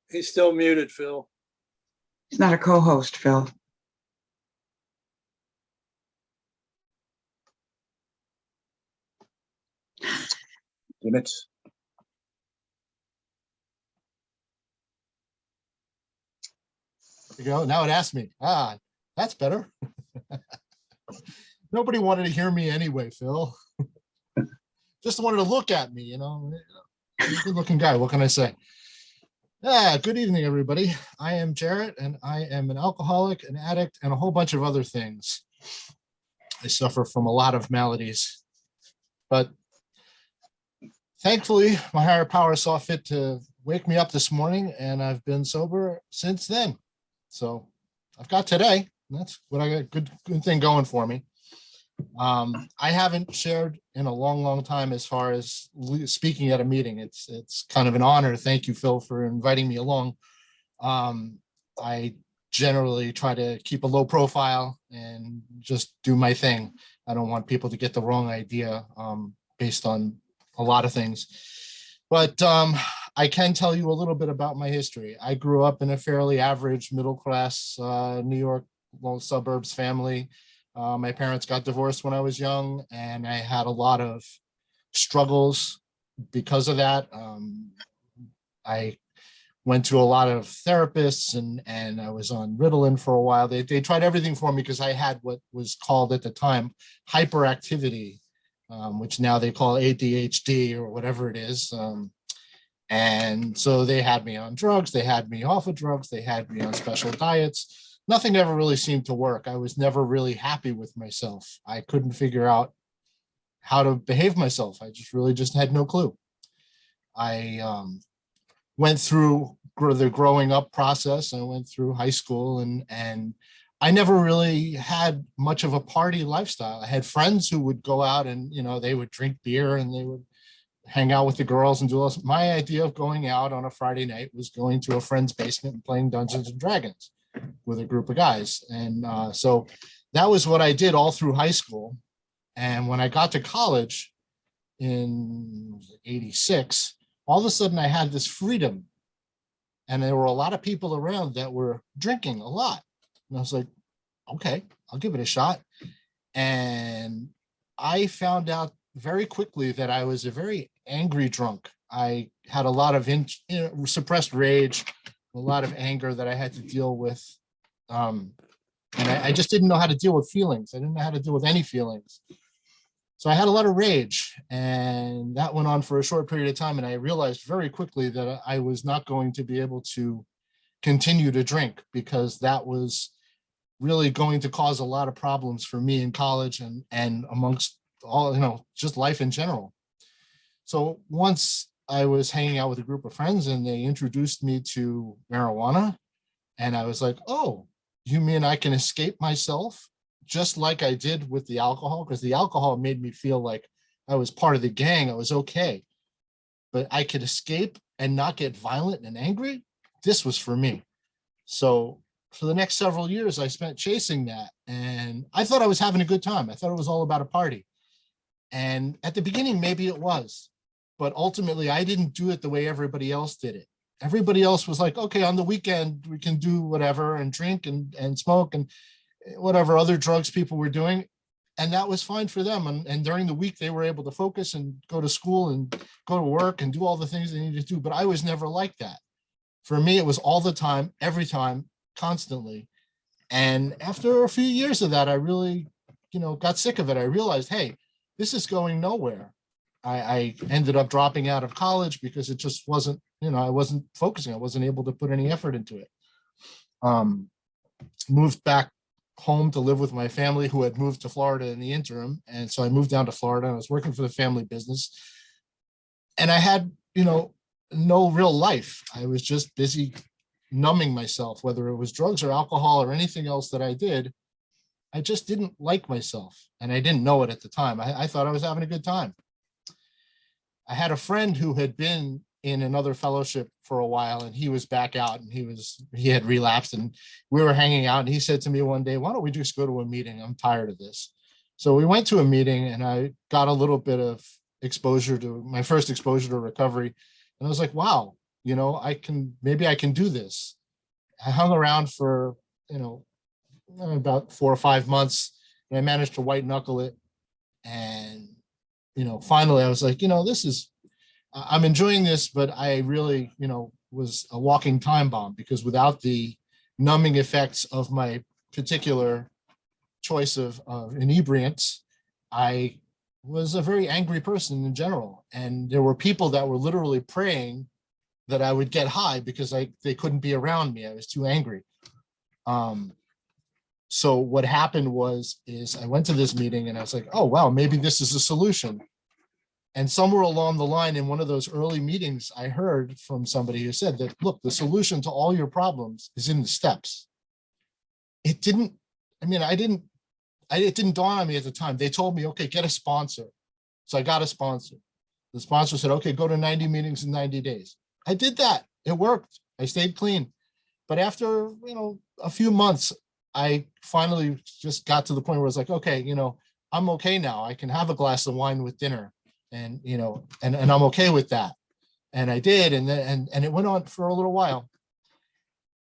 He's still muted, Phil. He's not a co-host, Phil. Damn it. There you go. Now it asked me. That's better. Nobody wanted to hear me anyway, Phil. Just wanted to look at me, you know. Good looking guy. What can I say? Good evening, everybody. I am Jarrett, and I am an alcoholic, an addict, and a whole bunch of other things. I suffer from a lot of maladies, but thankfully, my higher power saw fit to wake me up this morning, and I've been sober since then. So I've got today. That's what I got. Good thing going for me. I haven't shared in a long time as far as speaking at a meeting. It's kind of an honor. Thank you, Phil, for inviting me along. I generally try to keep a low profile and just do my thing. I don't want people to get the wrong idea based on a lot of things. But I can tell you a little bit about my history. I grew up in a fairly average middle-class New York suburbs family. My parents got divorced when I was young, and I had a lot of struggles because of that. I went to a lot of therapists, and I was on Ritalin for a while. They tried everything for me because I had what was called at the time hyperactivity, which now they call ADHD or whatever it is. And so they had me on drugs, they had me off of drugs, they had me on special diets. Nothing ever really seemed to work. I was never really happy with myself. I couldn't figure out how to behave myself. I just had no clue. I went through the growing up process. I went through high school, and I never really had much of a party lifestyle. I had friends who would go out and, you know, they would drink beer and they would hang out with the girls and do all. My idea of going out on a Friday night was going to a friend's basement and playing Dungeons and Dragons with a group of guys. And so that was what I did all through high school. And when I got to college in '86, all of a sudden I had this freedom. And there were a lot of people around that were drinking a lot. And I was like, okay, I'll give it a shot. And I found out very quickly that I was a very angry drunk. I had a lot of suppressed rage, a lot of anger that I had to deal with. And I just didn't know how to deal with feelings. I didn't know how to deal with any feelings. So I had a lot of rage, and that went on for a short period of time. And I realized very quickly that I was not going to be able to continue to drink, because that was really going to cause a lot of problems for me in college and amongst all, you know, just life in general. So once I was hanging out with a group of friends and they introduced me to marijuana, and I was like, oh, you mean I can escape myself just like I did with the alcohol? Because the alcohol made me feel like I was part of the gang. I was okay, but I could escape and not get violent and angry. This was for me. So for the next several years, I spent chasing that, and I thought I was having a good time. I thought it was all about a party. And at the beginning, maybe it was, but ultimately I didn't do it the way everybody else did it. Everybody else was like, okay, on the weekend, we can do whatever and drink and smoke and whatever other drugs people were doing. And that was fine for them. And during the week, they were able to focus and go to school and go to work and do all the things they needed to do. But I was never like that. For me, it was all the time, every time, constantly. And after a few years of that, I really, got sick of it. I realized, hey, this is going nowhere. I ended up dropping out of college because it just wasn't, I wasn't focusing. I wasn't able to put any effort into it. Moved back home to live with my family, who had moved to Florida in the interim. And so I moved down to Florida. I was working for the family business. And I had, no real life. I was just busy numbing myself, whether it was drugs or alcohol or anything else that I did. I just didn't like myself. And I didn't know it at the time. I thought I was having a good time. I had a friend who had been in another fellowship for a while, and he was back out, and he had relapsed, and we were hanging out, and he said to me one day, why don't we just go to a meeting? I'm tired of this. So we went to a meeting, and I got a little bit of exposure to my first exposure to recovery. And I was like, wow, maybe I can do this. I hung around for, about 4 or 5 months, and I managed to white knuckle it. And, finally I was like, I'm enjoying this, but I really, was a walking time bomb, because without the numbing effects of my particular choice of inebriants, I was a very angry person in general. And there were people that were literally praying that I would get high because they couldn't be around me. I was too angry. So what happened is I went to this meeting and I was like, oh, wow, maybe this is a solution. And somewhere along the line in one of those early meetings, I heard from somebody who said that, look, the solution to all your problems is in the steps. It didn't dawn on me at the time. They told me, okay, get a sponsor. So I got a sponsor. The sponsor said, okay, go to 90 meetings in 90 days. I did that. It worked. I stayed clean. But after, a few months, I finally just got to the point where I was like, okay, I'm okay now. I can have a glass of wine with dinner, and, and I'm okay with that. And I did. And it went on for a little while.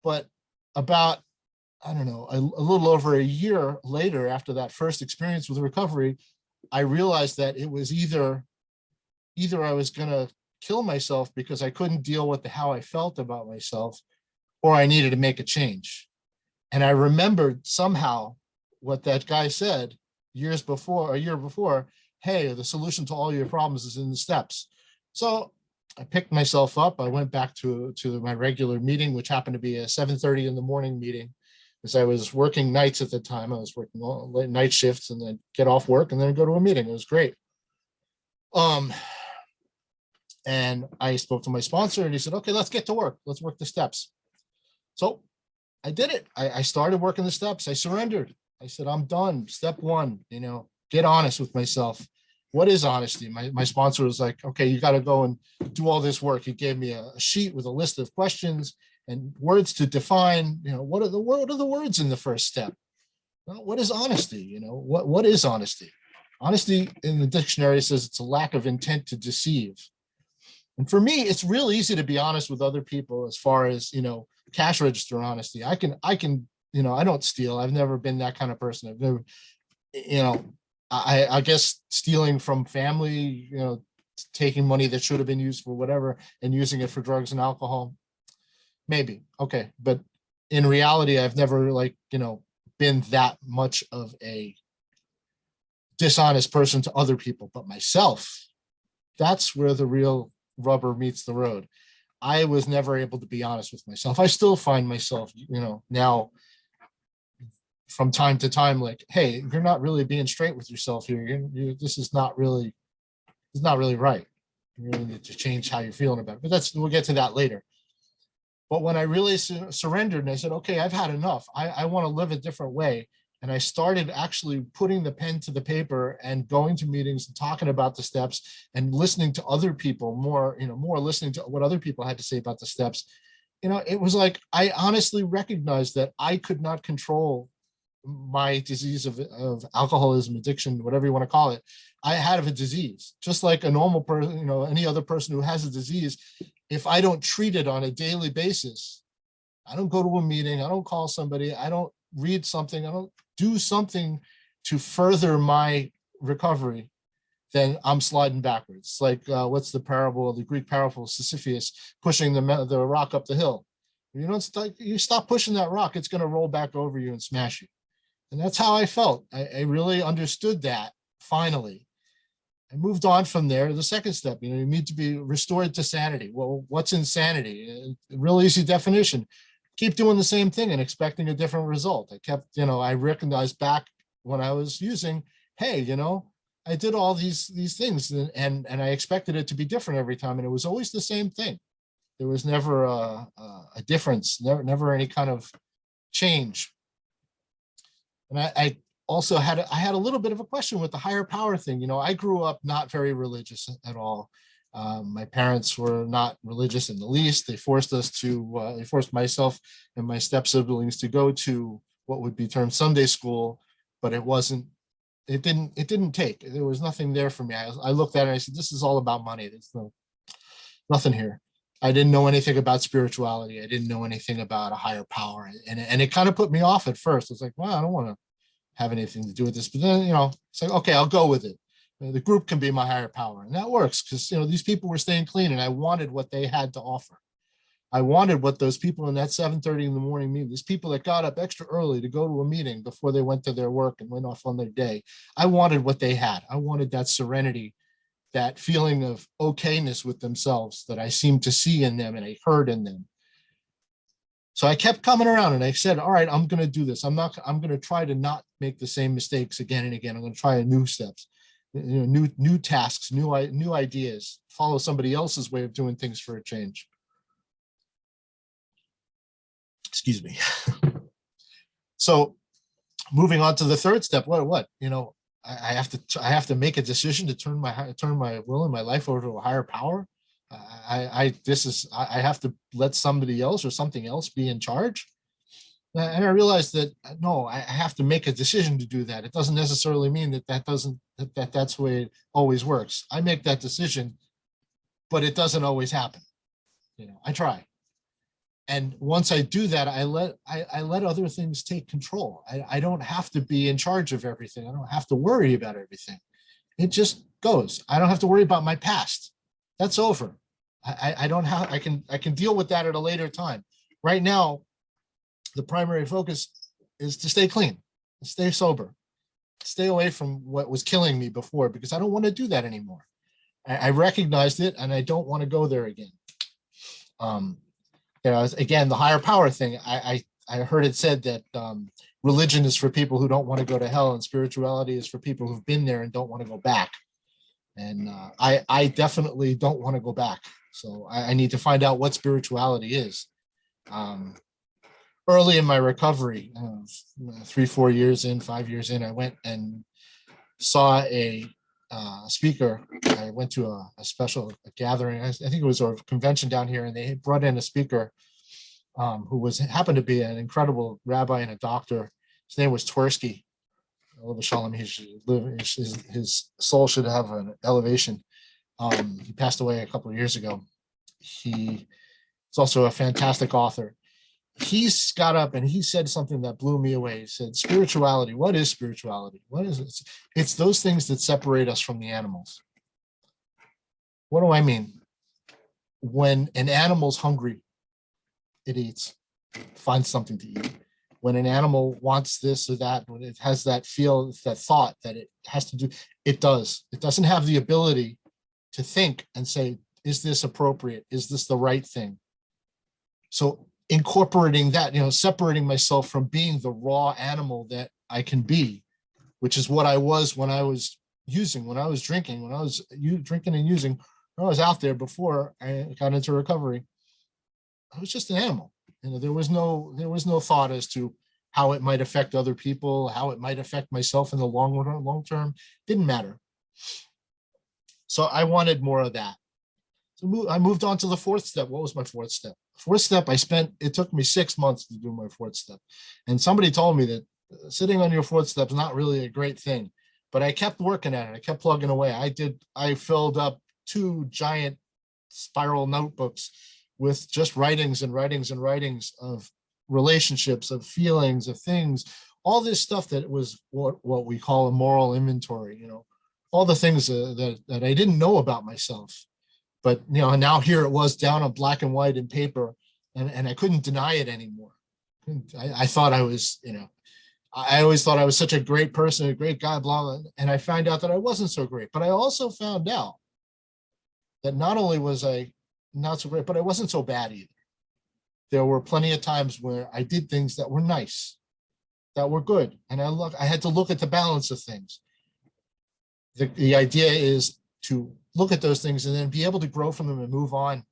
But about, I don't know, a little over a year later, after that first experience with recovery, I realized that it was either I was going to kill myself because I couldn't deal with how I felt about myself, or I needed to make a change. And I remembered somehow what that guy said a year before, hey, the solution to all your problems is in the steps. So I picked myself up. I went back to my regular meeting, which happened to be a 7:30 in the morning meeting, because I was working nights at the time. I was working late night shifts, and then get off work and then go to a meeting. It was great. And I spoke to my sponsor, and he said, okay, let's get to work. Let's work the steps. So I did it. I started working the steps. I surrendered. I said, I'm done. Step one, get honest with myself. What is honesty? My sponsor was like, okay, you got to go and do all this work. He gave me a sheet with a list of questions and words to define, what are the words in the first step? Well, what is honesty? What is honesty? Honesty in the dictionary says it's a lack of intent to deceive. And for me, it's real easy to be honest with other people as far as, cash register honesty. I can, I don't steal. I've never been that kind of person. I've never, I guess stealing from family, taking money that should have been used for whatever and using it for drugs and alcohol, maybe. Okay. But in reality, I've never been that much of a dishonest person to other people, but myself, that's where the real rubber meets the road. I was never able to be honest with myself. I still find myself, now from time to time, like, hey, you're not really being straight with yourself here. This is not really right. You really need to change how you're feeling about it. But we'll get to that later. But when I really surrendered and I said, okay, I've had enough. I want to live a different way. And I started actually putting the pen to the paper and going to meetings and talking about the steps and listening to other people more listening to what other people had to say about the steps. It was like, I honestly recognized that I could not control my disease of alcoholism, addiction, whatever you want to call it. I had a disease, just like a normal person, any other person who has a disease. If I don't treat it on a daily basis, I don't go to a meeting, I don't call somebody, I don't read something, I don't do something to further my recovery, then I'm sliding backwards. It's like, what's the Greek parable of Sisyphus pushing the rock up the hill? You stop pushing that rock, it's going to roll back over you and smash you. And that's how I felt. I really understood that finally. I moved on from there. The second step, you need to be restored to sanity. Well, what's insanity? A real easy definition. Keep doing the same thing and expecting a different result. I kept, I recognized back when I was using, hey, I did all these things and I expected it to be different every time. And it was always the same thing. There was never a difference, never any kind of change. And I also had a little bit of a question with the higher power thing. I grew up not very religious at all. My parents were not religious in the least. They forced myself and my step siblings to go to what would be termed Sunday school, but it didn't take. There was nothing there for me. I looked at it and I said, this is all about money. There's nothing here. I didn't know anything about spirituality. I didn't know anything about a higher power. And it kind of put me off at first. It's like, well, I don't want to have anything to do with this. But then, it's like, okay, I'll go with it. The group can be my higher power. And that works because, these people were staying clean and I wanted what they had to offer. I wanted what those people in that 7:30 in the morning meeting, these people that got up extra early to go to a meeting before they went to their work and went off on their day. I wanted what they had. I wanted that serenity, that feeling of okayness with themselves that I seemed to see in them and I heard in them. So I kept coming around and I said, all right, I'm going to do this. I'm going to try to not make the same mistakes again and again. I'm going to try new steps, new tasks, new ideas, follow somebody else's way of doing things for a change. Excuse me. So moving on to the third step, what, I have to make a decision to turn my will and my life over to a higher power. I have to let somebody else or something else be in charge. And I realized that no, I have to make a decision to do that. It doesn't necessarily mean that's the way it always works. I make that decision, but it doesn't always happen. I try. And once I do that, I let other things take control. I don't have to be in charge of everything. I don't have to worry about everything. It just goes. I don't have to worry about my past. That's over. I can deal with that at a later time. Right now, the primary focus is to stay clean, stay sober, stay away from what was killing me before, because I don't want to do that anymore. I recognized it and I don't want to go there again. Again, the higher power thing, I heard it said that religion is for people who don't want to go to hell and spirituality is for people who've been there and don't want to go back. And I definitely don't want to go back. So I need to find out what spirituality is. Early in my recovery, 3-4 years in, 5 years in, I went and saw a speaker. I went to a special gathering. I think it was a convention down here, and they brought in a speaker who happened to be an incredible rabbi and a doctor. His name was Twersky. Shalom, his soul should have an elevation. He passed away a couple of years ago. He is also a fantastic author. He's got up and he said something that blew me away. He said, spirituality, what is spirituality? What is it? It's those things that separate us from the animals. What do I mean? When an animal's hungry, it eats, finds something to eat. When an animal wants this or that, when it has that feel, that thought that it has to do, it does. It doesn't have the ability to think and say, is this appropriate? Is this the right thing? So incorporating that, separating myself from being the raw animal that I can be, which is what I was when I was using, when I was drinking, when I was drinking and using, when I was out there before I got into recovery. I was just an animal. There was no thought as to how it might affect other people, how it might affect myself in the long term. Didn't matter. So I wanted more of that. So I moved on to the fourth step. What was my fourth step? Fourth step, it took me 6 months to do my fourth step. And somebody told me that sitting on your fourth step is not really a great thing, but I kept working at it. I kept plugging away. I filled up 2 giant spiral notebooks with just writings and writings and writings of relationships, of feelings, of things, all this stuff that was what we call a moral inventory, all the things that I didn't know about myself. But, now here it was down on black and white in paper, and I couldn't deny it anymore. I thought I was, I always thought I was such a great person, a great guy, blah, blah, and I found out that I wasn't so great. But I also found out that not only was I not so great, but I wasn't so bad either. There were plenty of times where I did things that were nice, that were good. And I had to look at the balance of things. The idea is to look at those things and then be able to grow from them and move on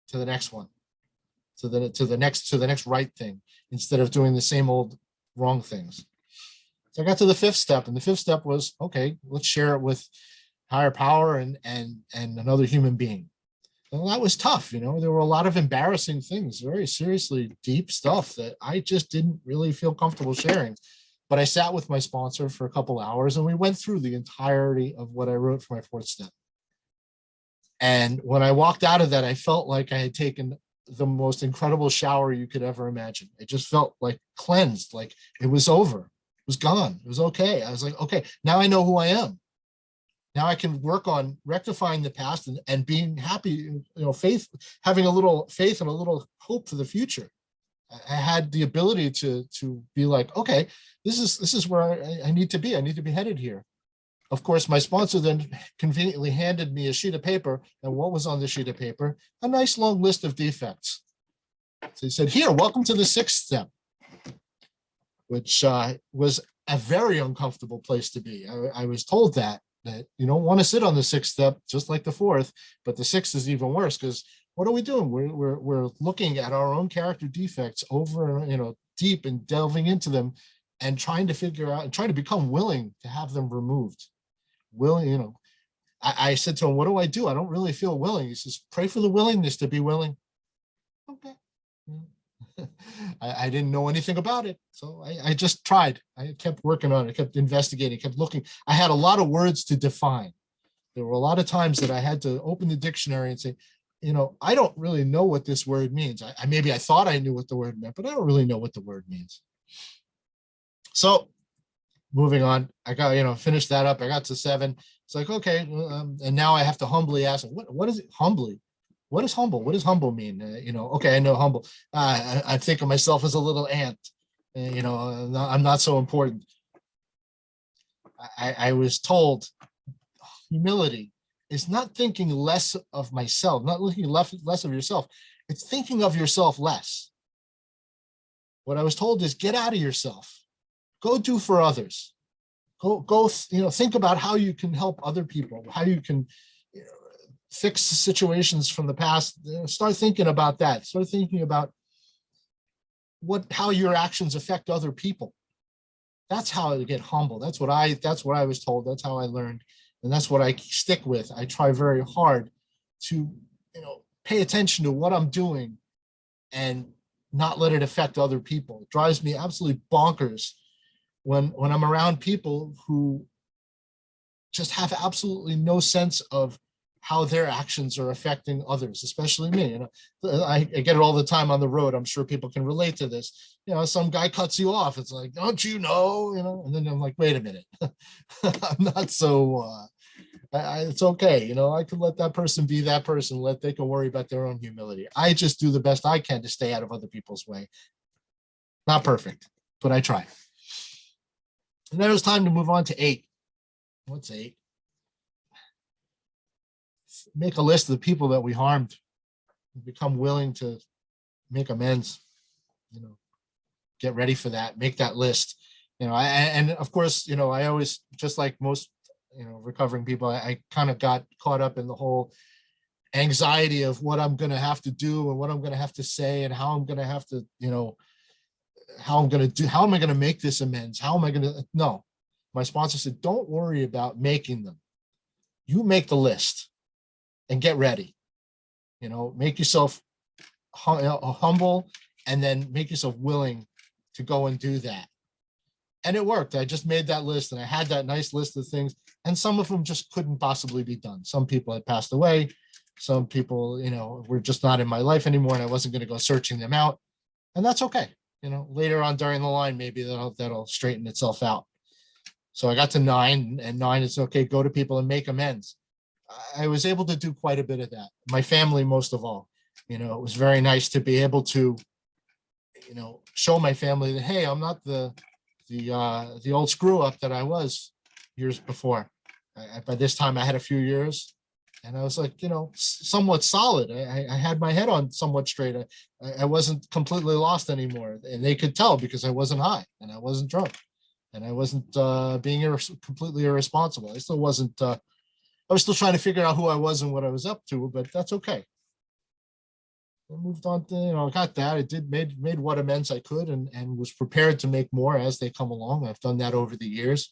to the next one, to the next right thing, instead of doing the same old wrong things. So I got to the 5th step, and the 5th step was, okay, let's share it with higher power and another human being. And that was tough. There were a lot of embarrassing things, very seriously deep stuff that I just didn't really feel comfortable sharing. But I sat with my sponsor for a couple hours and we went through the entirety of what I wrote for my 4th step. And when I walked out of that, I felt like I had taken the most incredible shower you could ever imagine. It just felt like cleansed, like it was over, it was gone, it was okay. I was like, okay, now I know who I am. Now I can work on rectifying the past and being happy, faith, having a little faith and a little hope for the future. I had the ability to be like, okay, this is where I need to be. I need to be headed here. Of course, my sponsor then conveniently handed me a sheet of paper, and what was on the sheet of paper? A nice long list of defects. So he said, here, welcome to the sixth step, which was a very uncomfortable place to be. I was told that you don't want to sit on the sixth step, just like the fourth, but the sixth is even worse, because what are we doing? We're looking at our own character defects over, deep and delving into them and trying to figure out and trying to become willing to have them removed. Willing, I said to him, what do? I don't really feel willing. He says, pray for the willingness to be willing. Okay. I didn't know anything about it. So I just tried. I kept working on it, kept investigating, kept looking. I had a lot of words to define. There were a lot of times that I had to open the dictionary and say, I don't really know what this word means. Maybe I thought I knew what the word meant, but I don't really know what the word means. So moving on, I got, finished that up. I got to 7. It's like, okay. And now I have to humbly ask, what is it humbly? What is humble? What does humble mean? Okay, I know humble. I think of myself as a little ant. I'm not so important. I was told humility is not thinking less of myself, not looking less of yourself. It's thinking of yourself less. What I was told is get out of yourself. Go do for others. Go, think about how you can help other people, how you can fix situations from the past. Start thinking about that. Start thinking about how your actions affect other people. That's how I get humble. That's what I was told. That's how I learned. And that's what I stick with. I try very hard to, pay attention to what I'm doing and not let it affect other people. It drives me absolutely bonkers when I'm around people who just have absolutely no sense of how their actions are affecting others, especially me. I get it all the time on the road. I'm sure people can relate to this. Some guy cuts you off. It's like, don't you know? And then I'm like, wait a minute. I'm not so, it's okay. I can let that person be that person. They can worry about their own humility. I just do the best I can to stay out of other people's way. Not perfect, but I try. And then it was time to move on to 8. What's 8? Make a list of the people that we harmed, become willing to make amends, get ready for that, make that list. And of course, I always, just like most, recovering people, I kind of got caught up in the whole anxiety of what I'm going to have to do and what I'm going to have to say and how I'm going to have to, how am I going to make this amends? How am I going to, no, my sponsor said, don't worry about making them. You make the list and get ready, make yourself humble and then make yourself willing to go and do that. And it worked. I just made that list and I had that nice list of things, and some of them just couldn't possibly be done. Some people had passed away. Some people, were just not in my life anymore, and I wasn't going to go searching them out. And that's okay. Later on during the line, maybe that'll straighten itself out. So I got to 9, and 9 is okay, go to people and make amends. I was able to do quite a bit of that. My family, most of all, it was very nice to be able to, show my family that, hey, I'm not the old screw up that I was years before. By this time I had a few years and I was like, somewhat solid. I had my head on somewhat straight. I wasn't completely lost anymore. And they could tell because I wasn't high and I wasn't drunk and I wasn't being completely irresponsible. I still wasn't, I was still trying to figure out who I was and what I was up to, but that's okay. I moved on to, got that. I made what amends I could and was prepared to make more as they come along. I've done that over the years.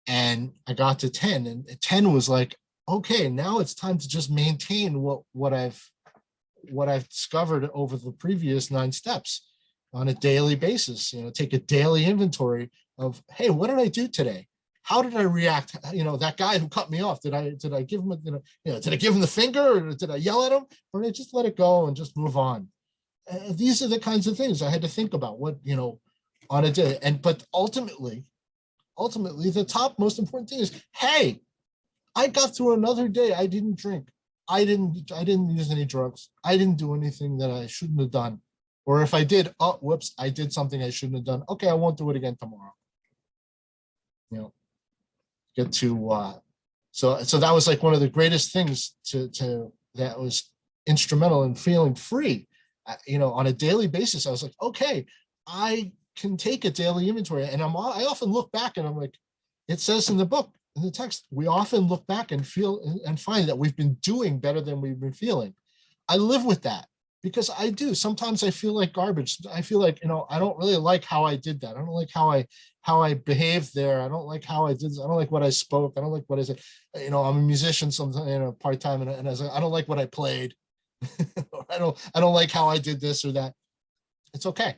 And I got to 10, and 10 was like, okay, now it's time to just maintain what I've discovered over the previous 9 steps on a daily basis. Take a daily inventory of, hey, what did I do today? how did I react? That guy who cut me off, did I give him, did I give him the finger, or did I yell at him, or did I just let it go and just move on? These are the kinds of things I had to think about on a day. But ultimately, the top most important thing is, hey, I got through another day. I didn't drink. I didn't use any drugs. I didn't do anything that I shouldn't have done. Or if I did, oh, whoops, I did something I shouldn't have done. Okay, I won't do it again tomorrow. Get to so that was like one of the greatest things to that was instrumental in feeling free. On a daily basis, I was like, okay, I can take a daily inventory, and I often look back and I'm like, it says in the book, in the text, we often look back and feel and find that we've been doing better than we've been feeling. I live with that because I do. Sometimes I feel like garbage. I feel like, I don't really like how I did that. I don't like how I behaved there. I don't like how I did. I don't like what I spoke. I don't like what I said. I'm a musician sometimes, part-time, and I was like, I don't like what I played. I don't like how I did this or that. It's okay.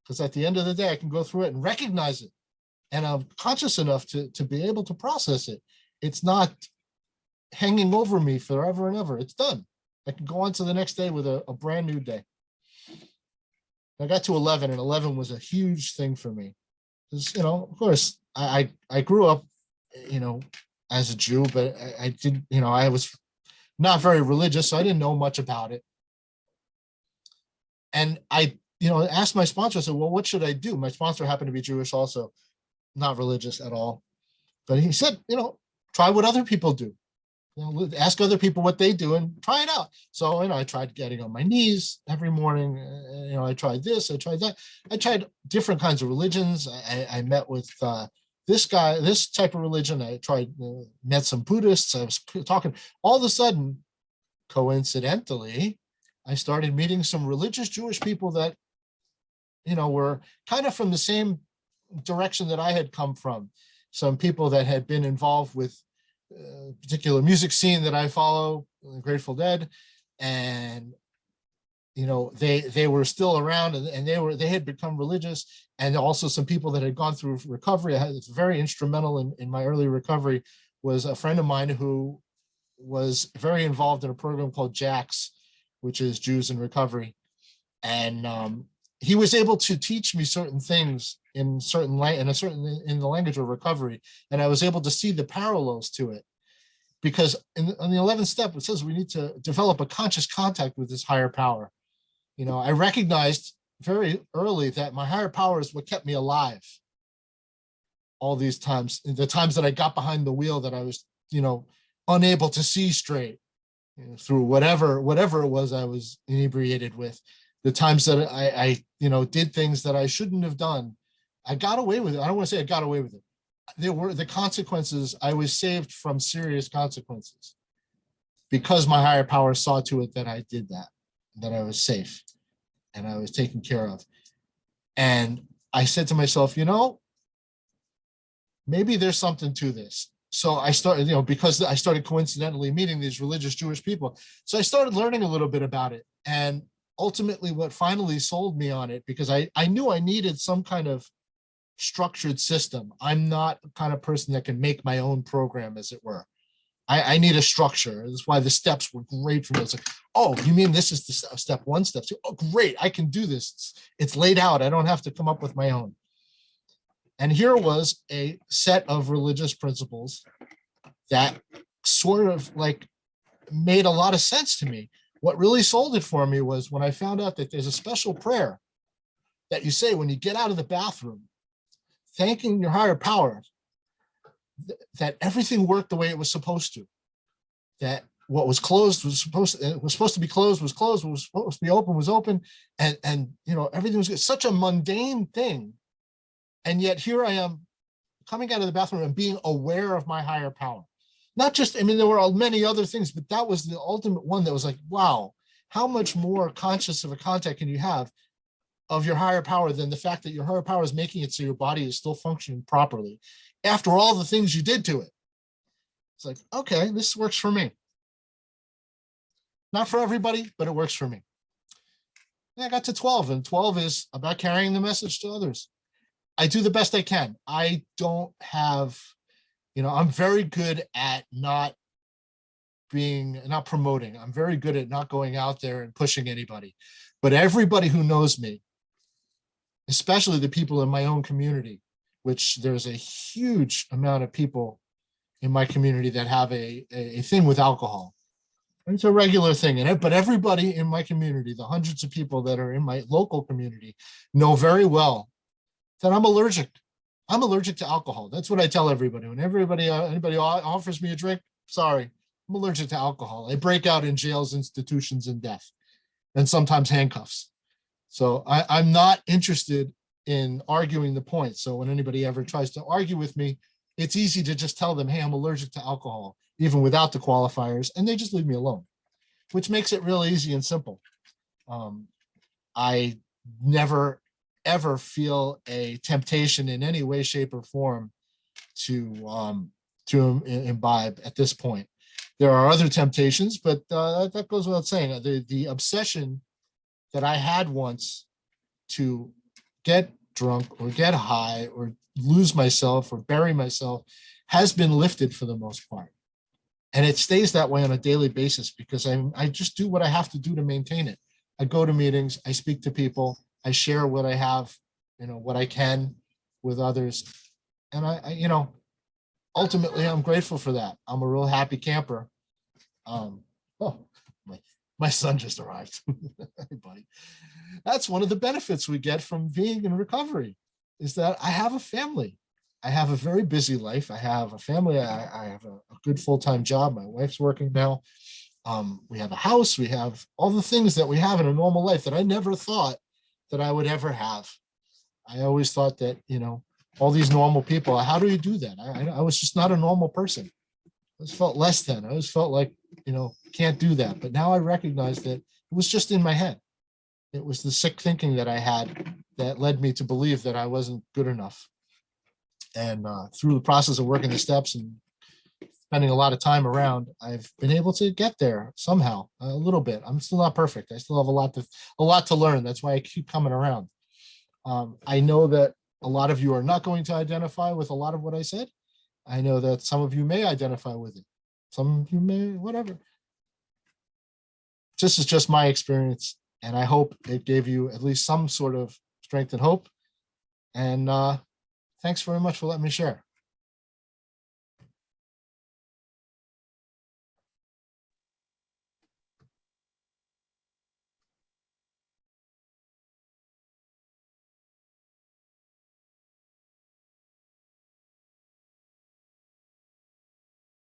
Because at the end of the day, I can go through it and recognize it. And I'm conscious enough to be able to process it. It's not hanging over me forever and ever. It's done. I can go on to the next day with a brand new day. I got to 11, and 11 was a huge thing for me. Because, of course, I grew up, as a Jew, but I didn't, I was not very religious, so I didn't know much about it. And I, asked my sponsor, I said, well, what should I do? My sponsor happened to be Jewish also, not religious at all. But he said, try what other people do. Ask other people what they do and try it out. So, I tried getting on my knees every morning. I tried this, I tried that. I tried different kinds of religions. I met with this type of religion. I tried, met some Buddhists. I was talking. All of a sudden, coincidentally, I started meeting some religious Jewish people that, were kind of from the same direction that I had come from. Some people that had been involved with particular music scene that I follow, Grateful Dead, and they were still around, and they had become religious, and also some people that had gone through recovery. It's very instrumental in my early recovery was a friend of mine who was very involved in a program called JAX, which is Jews in Recovery, and he was able to teach me certain things in the language of recovery, and I was able to see the parallels to it, because on the 11th step it says we need to develop a conscious contact with this higher power. I recognized very early that my higher power is what kept me alive. All these times, the times that I got behind the wheel, that I was, unable to see straight, through whatever it was I was inebriated with. The times that I did things that I shouldn't have done, I got away with it. I don't want to say I got away with it. There were the consequences. I was saved from serious consequences because my higher power saw to it that I did that I was safe and I was taken care of. And I said to myself, maybe there's something to this. So I started, because I started coincidentally meeting these religious Jewish people. So I started learning a little bit about it. And ultimately what finally sold me on it, because I knew I needed some kind of structured system. I'm not the kind of person that can make my own program, as it were. I need a structure. That's why the steps were great for me. It's like, oh, you mean this is the step one, step two? Oh, great, I can do this. It's laid out. I don't have to come up with my own. And here was a set of religious principles that sort of like made a lot of sense to me. What really sold it for me was when I found out that there's a special prayer that you say when you get out of the bathroom, thanking your higher power that everything worked the way it was supposed to, that what was closed was supposed to be closed, was closed, what was supposed to be open was open, and everything was good. Such a mundane thing. And yet here I am coming out of the bathroom and being aware of my higher power. Not just, there were many other things, but that was the ultimate one that was like, wow, how much more conscious of a contact can you have of your higher power than the fact that your higher power is making it so your body is still functioning properly after all the things you did to it. It's like, okay, this works for me. Not for everybody, but it works for me. And I got to 12, and 12 is about carrying the message to others. I do the best I can. I don't have I'm very good at not promoting. I'm very good at not going out there and pushing anybody. But everybody who knows me, especially the people in my own community, which there's a huge amount of people in my community that have a thing with alcohol. It's a regular thing. But everybody in my community, the hundreds of people that are in my local community, know very well that I'm allergic. I'm allergic to alcohol. That's what I tell everybody. When anybody offers me a drink, sorry, I'm allergic to alcohol. I break out in jails, institutions, and death, and sometimes handcuffs. So I'm not interested in arguing the point. So when anybody ever tries to argue with me, it's easy to just tell them, hey, I'm allergic to alcohol, even without the qualifiers, and they just leave me alone, which makes it real easy and simple. I never, ever feel a temptation in any way, shape, or form to imbibe at this point. There are other temptations, but that goes without saying. The obsession that I had once to get drunk or get high or lose myself or bury myself has been lifted for the most part. And it stays that way on a daily basis because I just do what I have to do to maintain it. I go to meetings, I speak to people, I share what I have, what I can with others. And ultimately I'm grateful for that. I'm a real happy camper. My son just arrived. Hey, buddy. That's one of the benefits we get from being in recovery is that I have a family. I have a very busy life. I have a family. I have a good full-time job. My wife's working now. We have a house. We have all the things that we have in a normal life that I never thought that I would ever have. I always thought that, all these normal people, how do you do that? I was just not a normal person. I always felt less than. I always felt like, can't do that. But now I recognize that it was just in my head. It was the sick thinking that I had that led me to believe that I wasn't good enough. And through the process of working the steps and spending a lot of time around, I've been able to get there somehow, a little bit. I'm still not perfect. I still have a lot to learn. That's why I keep coming around. I know that a lot of you are not going to identify with a lot of what I said. I know that some of you may identify with it. Some of you may, whatever. This is just my experience, and I hope it gave you at least some sort of strength and hope. And thanks very much for letting me share.